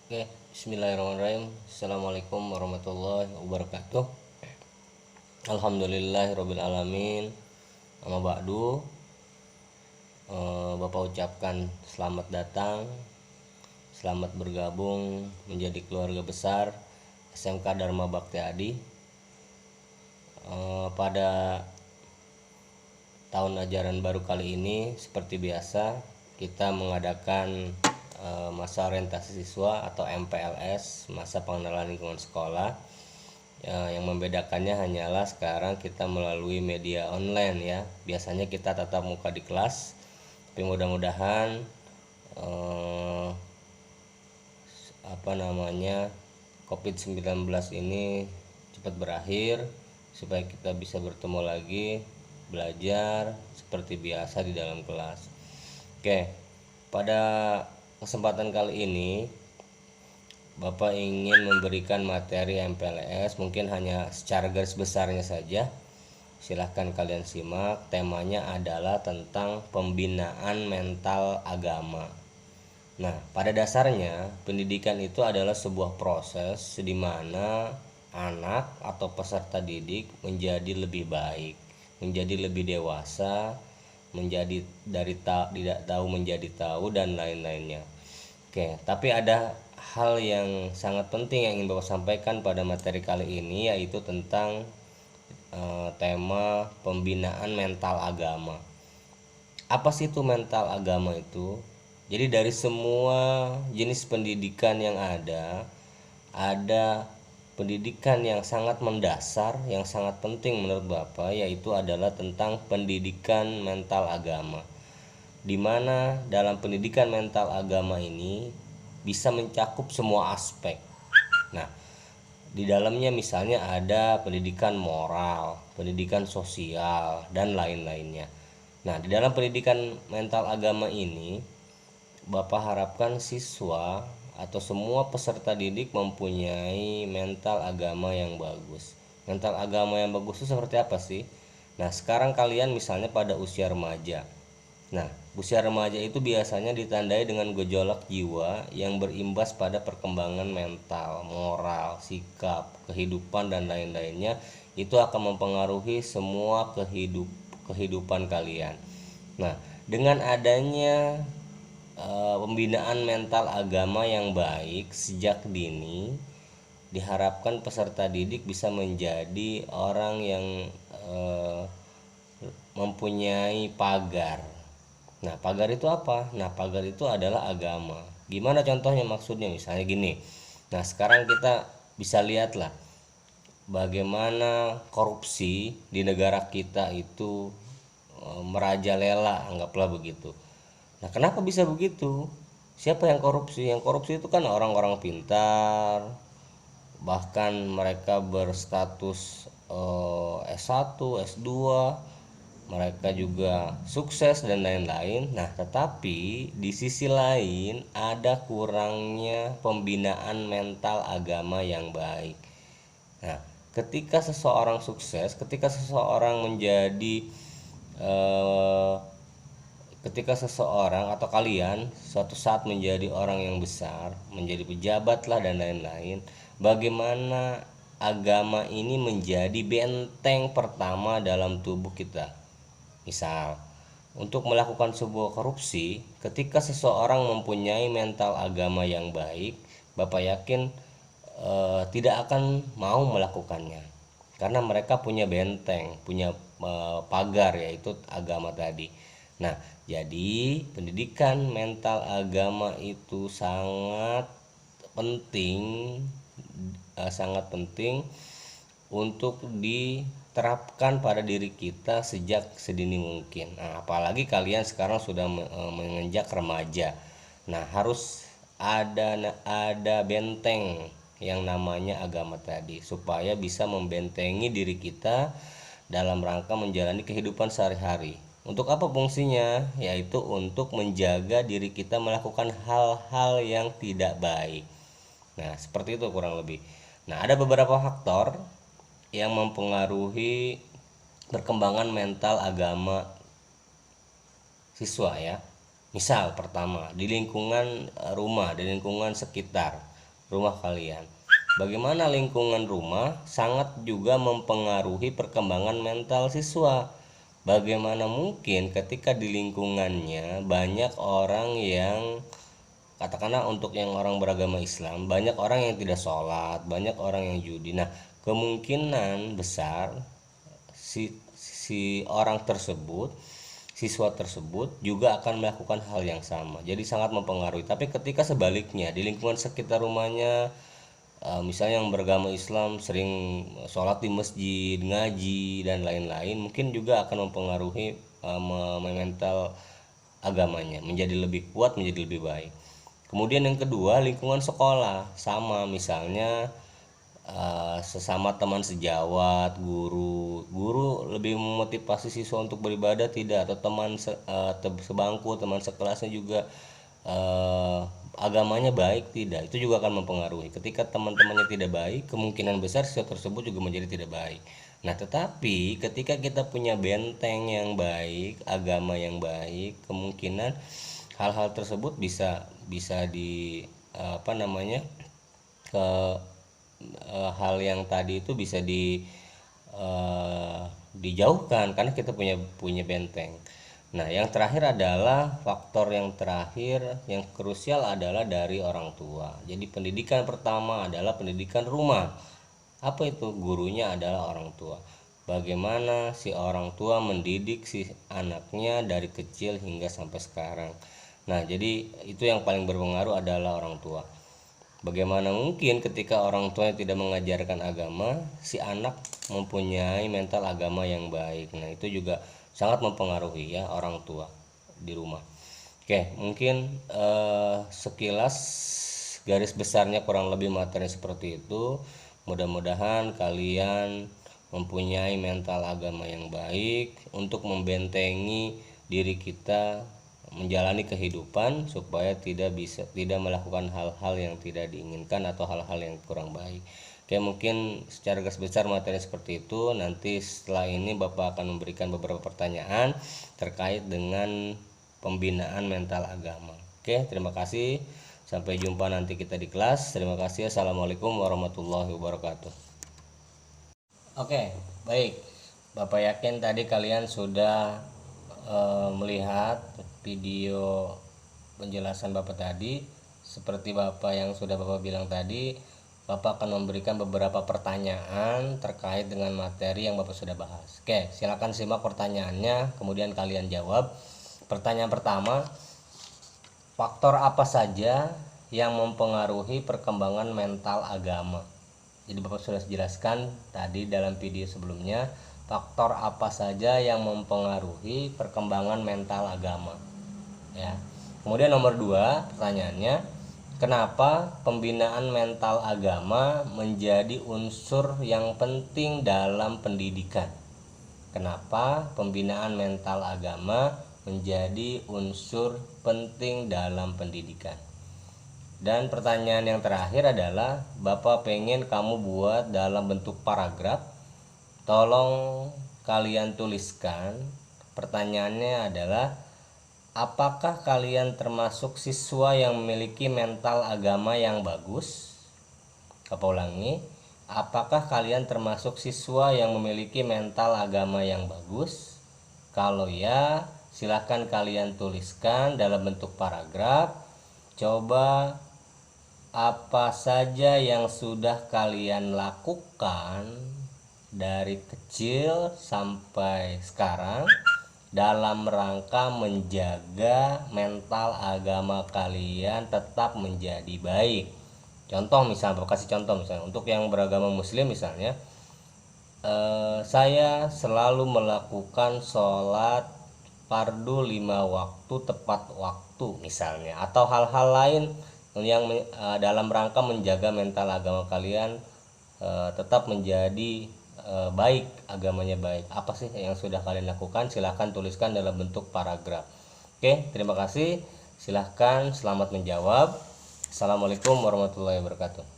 Oke, bismillahirrahmanirrahim. Assalamualaikum warahmatullahi wabarakatuh. Alhamdulillahirabbil alamin. Amma ba'du. Bapak ucapkan selamat datang, selamat bergabung menjadi keluarga besar SMK Dharma Bakti Adi. Pada tahun ajaran baru kali ini, seperti biasa, kita mengadakan masa orientasi siswa atau MPLS, masa pengenalan lingkungan sekolah. Yang membedakannya hanyalah sekarang kita melalui media online ya. Biasanya kita tatap muka di kelas, tapi mudah-mudahan COVID-19 ini cepat berakhir supaya kita bisa bertemu lagi, belajar seperti biasa di dalam kelas. Oke, pada kesempatan kali ini Bapak ingin memberikan materi MPLS, mungkin hanya secara garis besarnya saja. Silahkan kalian simak. Temanya adalah tentang pembinaan mental agama. Nah, pada dasarnya pendidikan itu adalah sebuah proses di mana anak atau peserta didik menjadi lebih baik, menjadi lebih dewasa, menjadi dari tidak tahu menjadi tahu dan lain-lainnya. Oke, tapi ada hal yang sangat penting yang ingin Bapak sampaikan pada materi kali ini, yaitu tentang tema pembinaan mental agama. Apa sih itu mental agama itu? Jadi dari semua jenis pendidikan yang ada pendidikan yang sangat mendasar, yang sangat penting menurut Bapak, yaitu adalah tentang pendidikan mental agama. Di mana dalam pendidikan mental agama ini bisa mencakup semua aspek. Nah, di dalamnya misalnya ada pendidikan moral, pendidikan sosial, dan lain-lainnya. Nah, di dalam pendidikan mental agama ini, Bapak harapkan siswa atau semua peserta didik mempunyai mental agama yang bagus. Mental agama yang bagus itu seperti apa sih? Nah, sekarang kalian misalnya pada usia remaja. Nah, usia remaja itu biasanya ditandai dengan gejolak jiwa yang berimbas pada perkembangan mental, moral, sikap, kehidupan, dan lain-lainnya. Itu akan mempengaruhi semua kehidupan kalian. Nah, dengan adanya pembinaan mental agama yang baik sejak dini, diharapkan peserta didik bisa menjadi orang yang mempunyai pagar. Nah, pagar itu apa? Nah, pagar itu adalah agama. Gimana contohnya, maksudnya misalnya gini. Nah, sekarang kita bisa lihatlah bagaimana korupsi di negara kita itu merajalela, anggaplah begitu. Nah, kenapa bisa begitu? Siapa yang korupsi? Yang korupsi itu kan orang-orang pintar, bahkan mereka berstatus S1, S2, mereka juga sukses dan lain-lain. Nah, tetapi di sisi lain ada kurangnya pembinaan mental agama yang baik. Nah, ketika seseorang sukses, ketika seseorang menjadi eh, ketika seseorang atau kalian suatu saat menjadi orang yang besar, menjadi pejabat lah dan lain-lain, bagaimana agama ini menjadi benteng pertama dalam tubuh kita. Misal, untuk melakukan sebuah korupsi, ketika seseorang mempunyai mental agama yang baik, Bapak yakin tidak akan mau melakukannya. Karena mereka punya benteng, punya pagar, yaitu agama tadi. Nah, jadi pendidikan mental agama itu penting, sangat penting untuk diterapkan pada diri kita sejak sedini mungkin. Nah, apalagi kalian sekarang sudah menginjak remaja. Nah, harus ada benteng yang namanya agama tadi supaya bisa membentengi diri kita dalam rangka menjalani kehidupan sehari-hari. Untuk apa fungsinya? Yaitu untuk menjaga diri kita melakukan hal-hal yang tidak baik. Nah, seperti itu kurang lebih. Nah, ada beberapa faktor yang mempengaruhi perkembangan mental agama siswa ya. Misal pertama, di lingkungan rumah, di lingkungan sekitar. rumah kalian. Bagaimana lingkungan rumah sangat juga mempengaruhi perkembangan mental siswa. Bagaimana mungkin ketika di lingkungannya banyak orang yang, katakanlah untuk yang orang beragama Islam, banyak orang yang tidak sholat, banyak orang yang judi. Nah, kemungkinan besar si orang tersebut, siswa tersebut juga akan melakukan hal yang sama. Jadi sangat mempengaruhi. Tapi ketika sebaliknya di lingkungan sekitar rumahnya, misalnya yang beragama Islam sering sholat di masjid, ngaji dan lain-lain, mungkin juga akan mempengaruhi mental agamanya menjadi lebih kuat, menjadi lebih baik. Kemudian yang kedua, lingkungan sekolah sama, misalnya sesama teman sejawat, guru lebih memotivasi siswa untuk beribadah tidak, atau teman sebangku, teman sekelasnya juga agamanya baik tidak, itu juga akan mempengaruhi. Ketika teman-temannya tidak baik, kemungkinan besar siswa tersebut juga menjadi tidak baik. Nah, tetapi ketika kita punya benteng yang baik, agama yang baik, kemungkinan hal-hal tersebut bisa di apa namanya ke hal yang tadi itu bisa dijauhkan karena kita punya benteng. Nah, yang terakhir adalah faktor yang terakhir yang krusial adalah dari orang tua. Jadi pendidikan pertama adalah pendidikan rumah. Apa itu? Gurunya adalah orang tua. Bagaimana si orang tua mendidik si anaknya dari kecil hingga sampai sekarang. Nah, jadi itu yang paling berpengaruh adalah orang tua. Bagaimana mungkin ketika orang tua tidak mengajarkan agama, si anak mempunyai mental agama yang baik. Nah, itu juga sangat mempengaruhi ya orang tua di rumah. Oke, mungkin sekilas garis besarnya kurang lebih materi seperti itu. Mudah-mudahan kalian mempunyai mental agama yang baik untuk membentengi diri kita menjalani kehidupan supaya tidak melakukan hal-hal yang tidak diinginkan atau hal-hal yang kurang baik. Oke, mungkin secara garis besar materi seperti itu. Nanti setelah ini Bapak akan memberikan beberapa pertanyaan terkait dengan pembinaan mental agama. Oke, terima kasih. Sampai jumpa nanti kita di kelas. Terima kasih. Assalamualaikum warahmatullahi wabarakatuh. Oke, baik. Bapak yakin tadi kalian sudah melihat video penjelasan Bapak tadi. Seperti Bapak yang sudah Bapak bilang tadi, Bapak akan memberikan beberapa pertanyaan terkait dengan materi yang Bapak sudah bahas. Oke, silakan simak pertanyaannya, kemudian kalian jawab. Pertanyaan pertama, faktor apa saja yang mempengaruhi perkembangan mental agama? Jadi Bapak sudah jelaskan tadi dalam video sebelumnya, faktor apa saja yang mempengaruhi perkembangan mental agama. Ya. Kemudian nomor 2 pertanyaannya, kenapa pembinaan mental agama menjadi unsur yang penting dalam pendidikan? Kenapa pembinaan mental agama menjadi unsur penting dalam pendidikan? Dan pertanyaan yang terakhir adalah, Bapak pengen kamu buat dalam bentuk paragraf. Tolong kalian tuliskan. Pertanyaannya adalah, apakah kalian termasuk siswa yang memiliki mental agama yang bagus? Bapak ulangi, apakah kalian termasuk siswa yang memiliki mental agama yang bagus? Kalau ya, silahkan kalian tuliskan dalam bentuk paragraf. Coba apa saja yang sudah kalian lakukan dari kecil sampai sekarang dalam rangka menjaga mental agama kalian tetap menjadi baik. Contoh misalnya, kasih contoh misalnya untuk yang beragama muslim misalnya, saya selalu melakukan sholat fardu 5 waktu tepat waktu misalnya, atau hal-hal lain yang dalam rangka menjaga mental agama kalian tetap menjadi baik, agamanya baik. Apa sih yang sudah kalian lakukan? Silahkan tuliskan dalam bentuk paragraf. Oke, terima kasih. Silahkan, selamat menjawab. Assalamualaikum warahmatullahi wabarakatuh.